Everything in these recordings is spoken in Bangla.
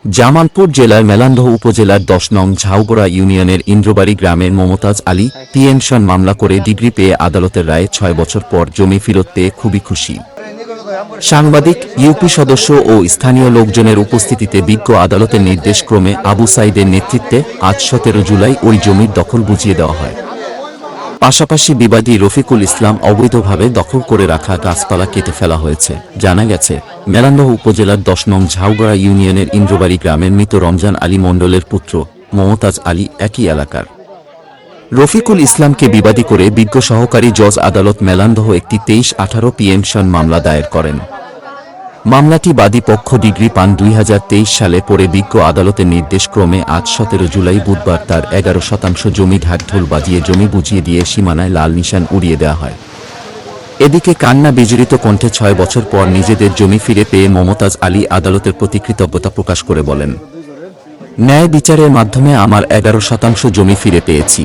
জামালপুর জেলার মেলান্দহ উপজেলার ১০ নং ঝাউগড়া ইউনিয়নের ইন্দ্রবাড়ি গ্রামের মমতাজ আলী পিএনশন মামলা করে ডিগ্রি পেয়ে আদালতের রায়ে ৬ বছর পর জমি ফেরত পেয়ে খুবই খুশি। সাংবাদিক, ইউপি সদস্য ও স্থানীয় লোকজনের উপস্থিতিতে বিজ্ঞ আদালতের নির্দেশক্রমে আবু সাইদের নেতৃত্বে আজ ১৭ জুলাই ওই জমির দখল বুঝিয়ে দেওয়া হয়। পাশাপাশি বিবাদী রফিকুল ইসলাম অবৈধভাবে দখল করে রাখা গাছপালা কেটে ফেলা হয়েছে। জানা গেছে, মেলান্দহ উপজেলার ১০ নং ঝাউগড়া ইউনিয়নের ইন্দ্রবাড়ি গ্রামের মৃত রমজান আলী মণ্ডলের পুত্র মমতাজ আলী একই এলাকার। রফিকুল ইসলামকে বিবাদী করে বিজ্ঞ সহকারী জজ আদালত মেলান্দহ একটি ২৩-১৮ পিএনশন মামলা দায়ের করেন। মামলাটি বাদী পক্ষ ডিগ্রি পান ২০২৩ সালে পরে বিজ্ঞ আদালতের নির্দেশক্রমে আজ ১৭ জুলাই বুধবার তার ১১% জমি ঢাকঢোল বাজিয়ে জমি বুঝিয়ে দিয়ে সীমানায় লাল নিশান উড়িয়ে দেওয়া হয়। এদিকে কান্না বিজড়িত কণ্ঠে ৬ বছর পর নিজেদের জমি ফিরে পেয়ে মমতাজ আলী আদালতের প্রতি কৃতজ্ঞতা প্রকাশ করে বলেন, ন্যায় বিচারের মাধ্যমে আমার ১১% জমি ফিরে পেয়েছি।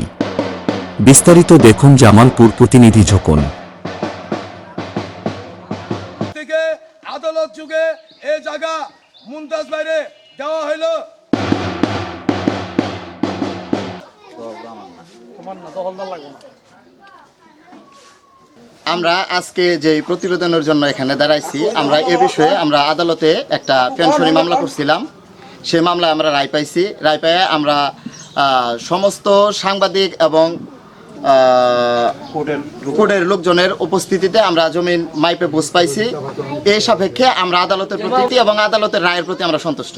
বিস্তারিত দেখুন জামালপুর প্রতিনিধি ঝোকন। আদালত যুগে এই জায়গা মুমতাজ বাইরে দেওয়া হইল। আমরা আজকে যে প্রতিবেদনের জন্য এখানে দাঁড়াইছি, আমরা এ বিষয়ে আমরা আদালতে একটা পেনশনি মামলা করছিলাম। সেই মামলায় আমরা রায় পাইছি। রায় পেয়ে আমরা সমস্ত সাংবাদিক এবং কোর্টের লোকজনের উপস্থিতিতে আমরা জমিন মাইপে বুঝ পাইছি। এই সাপেক্ষে আমরা আদালতের প্রতি এবং আদালতের রায়ের প্রতি আমরা সন্তুষ্ট।